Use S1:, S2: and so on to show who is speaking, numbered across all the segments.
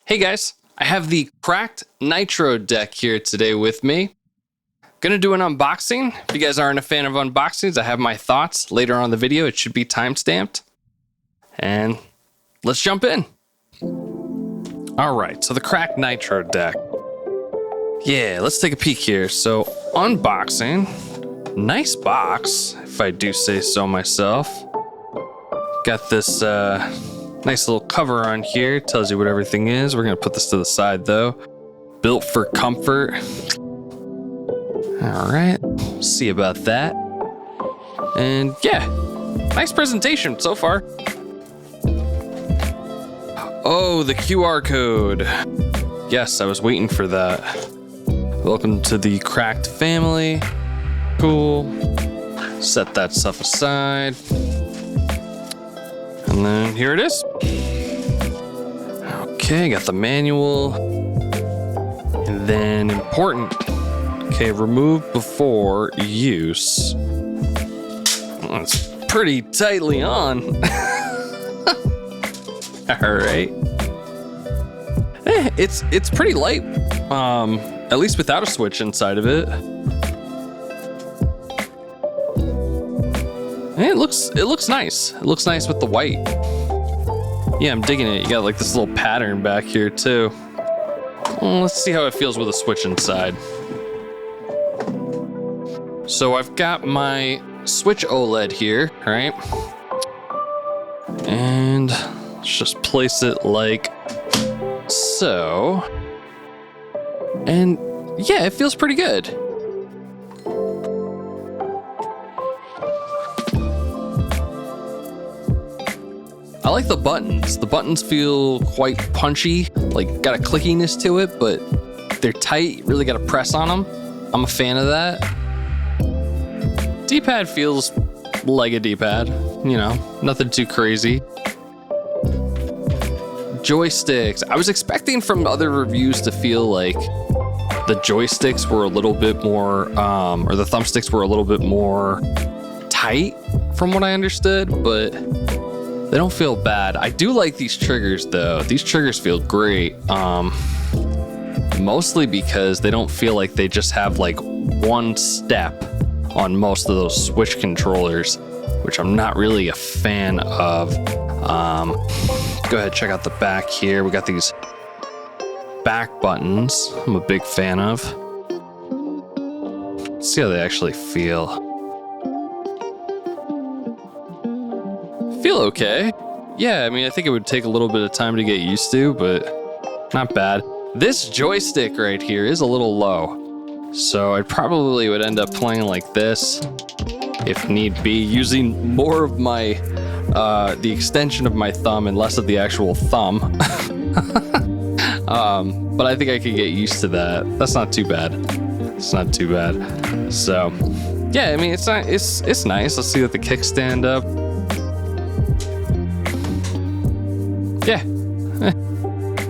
S1: Hey guys, I have the Crkd Nitro Deck here today with me. Gonna do an unboxing. If you guys aren't a fan of unboxings, I have my thoughts later on in the video. It should be time-stamped. And let's jump in. All right, so the Crkd Nitro Deck. Yeah, let's take a peek here. So unboxing, nice box, if I do say so myself. Got this nice little cover on here, tells you what everything is. We're gonna put this to the side though. Built for comfort. All right, see about that. And yeah, nice presentation so far. Oh, the QR code. Yes, I was waiting for that. Welcome to the Crkd family. Cool. Set that stuff aside. And then here it is. Okay, got the manual. And then important. Okay, remove before use. Well, it's pretty tightly on. All right. It's pretty light. At least without a switch inside of it. It looks nice. It looks nice with the white. Yeah, I'm digging it. You got like this little pattern back here too. Well, let's see how it feels with a switch inside. So I've got my Switch OLED here, right? And let's just place it like so. And yeah, it feels pretty good. I like the buttons. The buttons feel quite punchy, like got a clickiness to it, but they're tight. You really got to press on them. I'm a fan of that. D-pad feels like a D-pad, you know, nothing too crazy. Joysticks. I was expecting from other reviews to feel like the joysticks were a little bit more, or the thumbsticks were a little bit more tight from what I understood, but they don't feel bad. I do like these triggers though. These triggers feel great. Mostly because they don't feel like they just have like one step on most of those Switch controllers, which I'm not really a fan of. Go ahead, check out the back here. We got these back buttons I'm a big fan of. Let's see how they actually feel. Feel okay. Yeah, I mean, I think it would take a little bit of time to get used to, but not bad. This joystick right here is a little low. So I probably would end up playing like this if need be, using more of my, the extension of my thumb and less of the actual thumb. But I think I could get used to that. That's not too bad. It's not too bad. So yeah, I mean, it's nice. Let's see with the kickstand up. Yeah.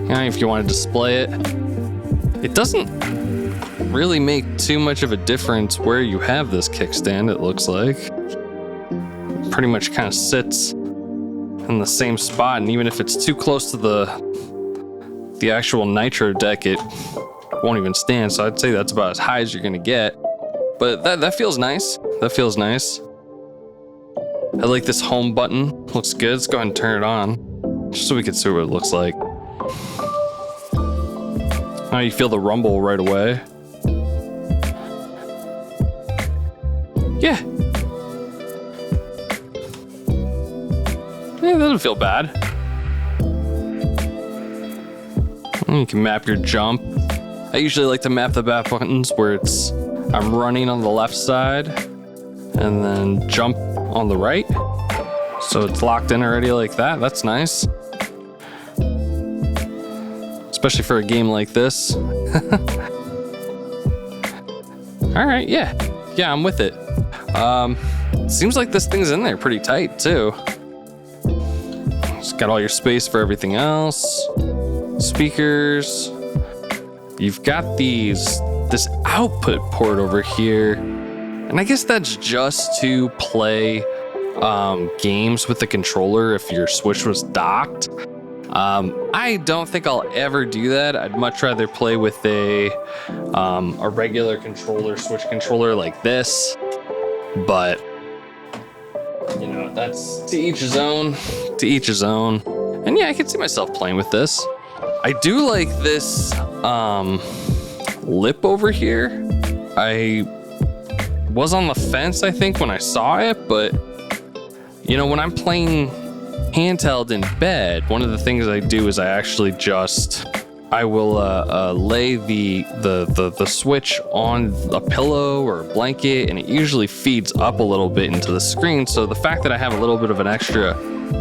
S1: If you want to display it, it doesn't really make too much of a difference where you have this kickstand, it looks like. It pretty much kind of sits in the same spot, and even if it's too close to the actual Nitro Deck, it won't even stand. So I'd say that's about as high as you're gonna get. But that feels nice. That feels nice. I like this home button. Looks good. Let's go ahead and turn it on, just so we can see what it looks like. Oh, you feel the rumble right away. Yeah. Yeah, that doesn't feel bad. You can map your jump. I usually like to map the back buttons where I'm running on the left side and then jump on the right. So it's locked in already like that. That's nice. Especially for a game like this. All right, yeah. Yeah, I'm with it. Seems like this thing's in there pretty tight too. It's got all your space for everything else. Speakers. You've got this output port over here. And I guess that's just to play games with the controller if your Switch was docked. I don't think I'll ever do that. I'd much rather play with a regular controller, Switch controller like this. But you know, that's to each his own. To each his own. And yeah, I can see myself playing with this. I do like this lip over here. I was on the fence, I think, when I saw it, but you know, when I'm playing handheld in bed, one of the things I do is I actually I will lay the Switch on a pillow or a blanket, and it usually feeds up a little bit into the screen. So the fact that I have a little bit of an extra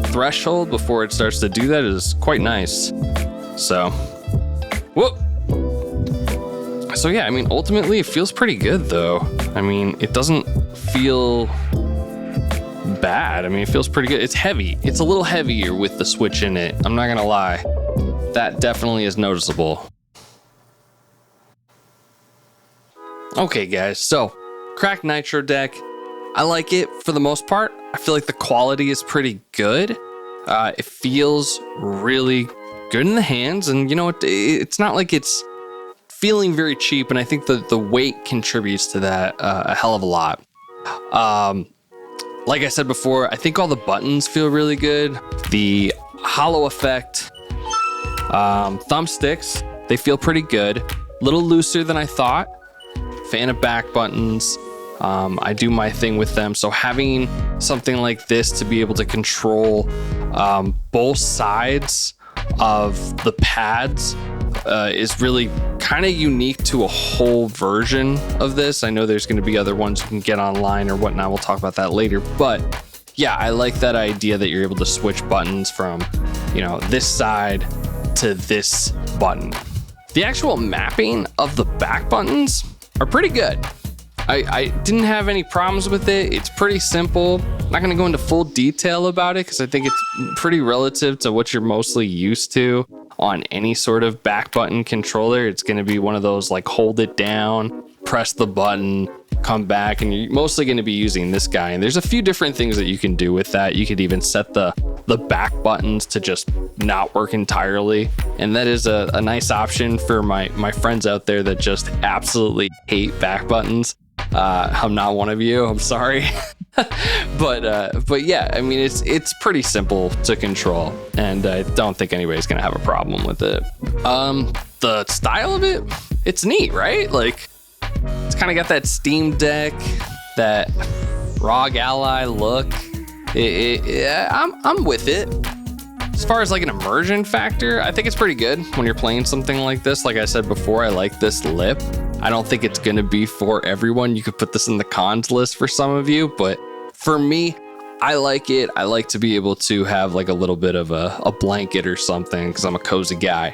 S1: threshold before it starts to do that is quite nice. So, whoop. So yeah, I mean, ultimately it feels pretty good though. I mean, it doesn't feel bad. I mean, it feels pretty good. It's heavy. It's a little heavier with the Switch in it. I'm not gonna lie. That definitely is noticeable. Okay guys, so Crkd Nitro Deck. I like it for the most part. I feel like the quality is pretty good. It feels really good in the hands, and you know, it's not like it's feeling very cheap, and I think that the weight contributes to that a hell of a lot. Like I said before, I think all the buttons feel really good. The hollow effect thumbsticks, they feel pretty good. A little looser than I thought. Fan of back buttons. I do my thing with them. So having something like this to be able to control both sides of the pads is really kind of unique to a whole version of this. I know there's going to be other ones you can get online or whatnot. We'll talk about that later. But yeah, I like that idea that you're able to switch buttons from, you know, this side to this button. The actual mapping of the back buttons are pretty good. I didn't have any problems with it. It's pretty simple. I'm not going to go into full detail about it because I think it's pretty relative to what you're mostly used to on any sort of back button controller. It's going to be one of those like hold it down, press the button, come back, and you're mostly going to be using this guy. And there's a few different things that you can do with that. You could even set the back buttons to just not work entirely, and that is a nice option for my friends out there that just absolutely hate back buttons. I'm not one of you, I'm sorry. but yeah, I mean, it's pretty simple to control, and I don't think anybody's gonna have a problem with it. The style of it, it's neat, right? Like, it's kind of got that Steam Deck, that ROG Ally look. I'm with it. As far as like an immersion factor, I think it's pretty good when you're playing something like this. Like I said before, I like this lip. I don't think it's gonna be for everyone. You could put this in the cons list for some of you, but for me, I like it. I like to be able to have like a little bit of a blanket or something because I'm a cozy guy,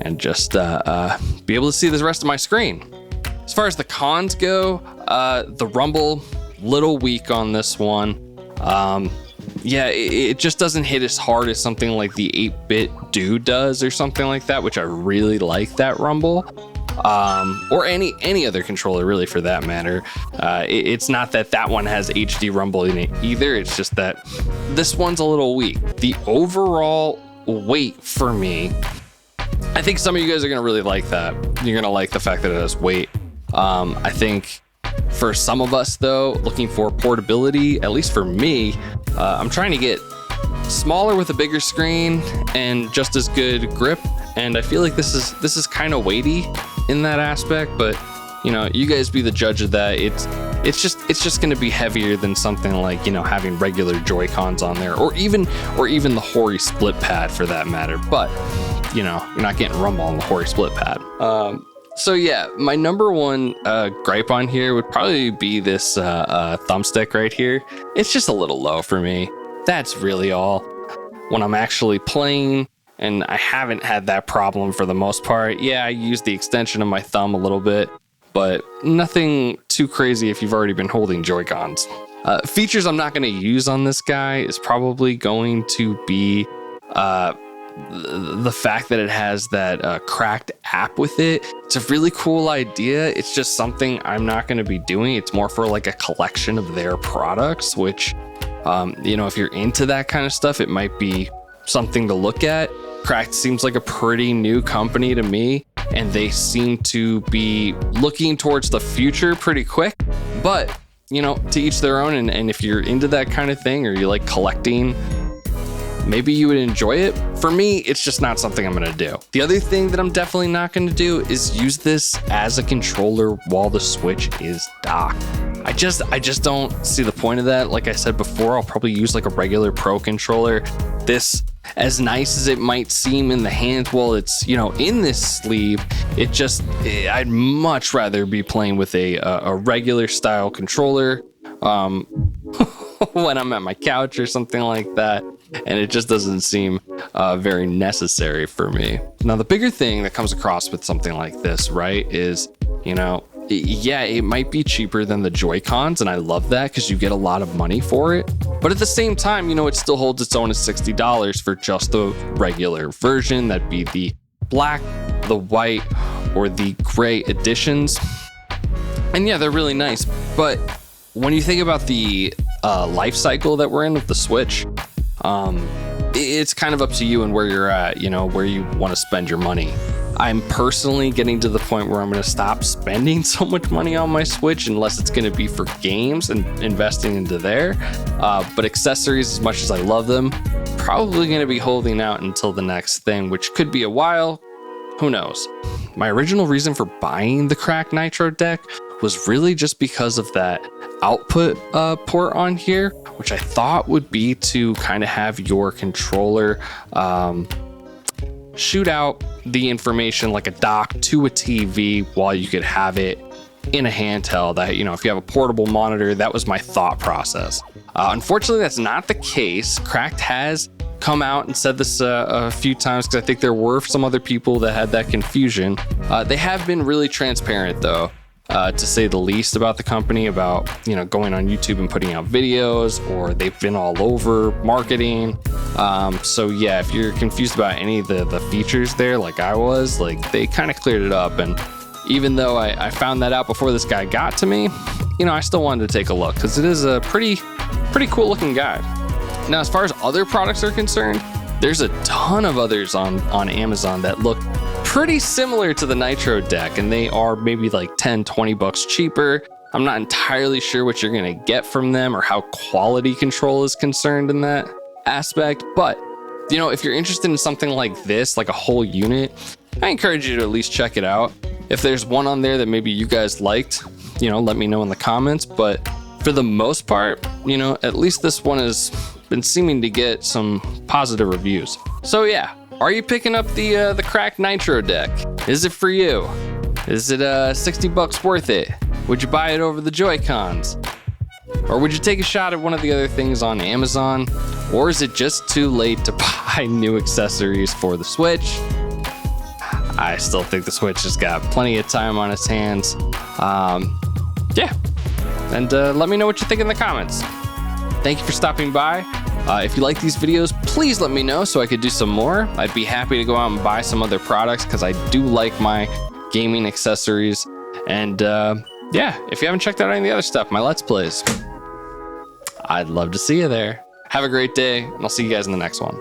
S1: and just be able to see the rest of my screen. As far as the cons go, the rumble, little weak on this one. Yeah, it just doesn't hit as hard as something like the 8-bit Dude does or something like that, which I really like that rumble. Or any other controller really for that matter. It's not that one has HD rumble in it either. It's just that this one's a little weak. The overall weight for me, I think some of you guys are gonna really like that. You're gonna like the fact that it has weight. I think for some of us though, looking for portability, at least for me, I'm trying to get smaller with a bigger screen and just as good grip, and I feel like this is kind of weighty in that aspect, but you know, you guys be the judge of that. It's just going to be heavier than something like, you know, having regular Joy-Cons on there, or even the Hori split pad for that matter. But you know, you're not getting rumble on the Hori split pad. So yeah, my number one gripe on here would probably be this thumbstick right here. It's just a little low for me. That's really all. When I'm actually playing, and I haven't had that problem for the most part. Yeah, I use the extension of my thumb a little bit, but nothing too crazy if you've already been holding Joy-Cons. Features I'm not going to use on this guy is probably going to be the fact that it has that Crkd app with it. It's a really cool idea. It's just something I'm not going to be doing. It's more for like a collection of their products, which, you know, if you're into that kind of stuff, it might be something to look at. Crkd seems like a pretty new company to me, and they seem to be looking towards the future pretty quick. But, you know, to each their own, and if you're into that kind of thing, or you like collecting, maybe you would enjoy it. For me, it's just not something I'm gonna do. The other thing that I'm definitely not gonna do is use this as a controller while the Switch is docked. I just don't see the point of that. Like I said before, I'll probably use like a regular Pro controller. This, as nice as it might seem in the hand while it's, you know, in this sleeve, I'd much rather be playing with a regular style controller when I'm at my couch or something like that. And it just doesn't seem very necessary for me. Now, the bigger thing that comes across with something like this, right, is, you know, yeah, it might be cheaper than the Joy-Cons, and I love that because you get a lot of money for it. But at the same time, you know, it still holds its own at $60 for just the regular version. That'd be the black, the white, or the gray editions. And yeah, they're really nice. But when you think about the life cycle that we're in with the Switch, it's kind of up to you and where you're at, you know, where you want to spend your money. I'm personally getting to the point where I'm going to stop spending so much money on my Switch unless it's going to be for games and investing into there. But accessories, as much as I love them, probably going to be holding out until the next thing, which could be a while. Who knows? My original reason for buying the Crkd Nitro Deck was really just because of that output port on here, which I thought would be to kind of have your controller shoot out the information like a dock to a TV while you could have it in a handheld. That, you know, if you have a portable monitor, that was my thought process. Unfortunately, that's not the case. Crkd has come out and said this a few times, because I think there were some other people that had that confusion. They have been really transparent, though, to say the least, about the company, about, you know, going on YouTube and putting out videos, or they've been all over marketing. So yeah, if you're confused about any of the features there, like I was, like, they kind of cleared it up. And even though I found that out before this guy got to me, you know, I still wanted to take a look because it is a pretty cool looking guide. Now, as far as other products are concerned, there's a ton of others on Amazon that look pretty similar to the Nitro Deck, and they are maybe like 10, 20 bucks cheaper. I'm not entirely sure what you're gonna get from them or how quality control is concerned in that aspect. But, you know, if you're interested in something like this, like a whole unit, I encourage you to at least check it out. If there's one on there that maybe you guys liked, you know, let me know in the comments. But for the most part, you know, at least this one has been seeming to get some positive reviews. So yeah, are you picking up the Crkd Nitro Deck? Is it for you? Is it 60 bucks worth it? Would you buy it over the Joy-Cons? Or would you take a shot at one of the other things on Amazon? Or is it just too late to buy new accessories for the Switch? I still think the Switch has got plenty of time on its hands. Yeah, and let me know what you think in the comments. Thank you for stopping by. If you like these videos, please let me know so I could do some more. I'd be happy to go out and buy some other products because I do like my gaming accessories. And yeah, if you haven't checked out any of the other stuff, my Let's Plays, I'd love to see you there. Have a great day, and I'll see you guys in the next one.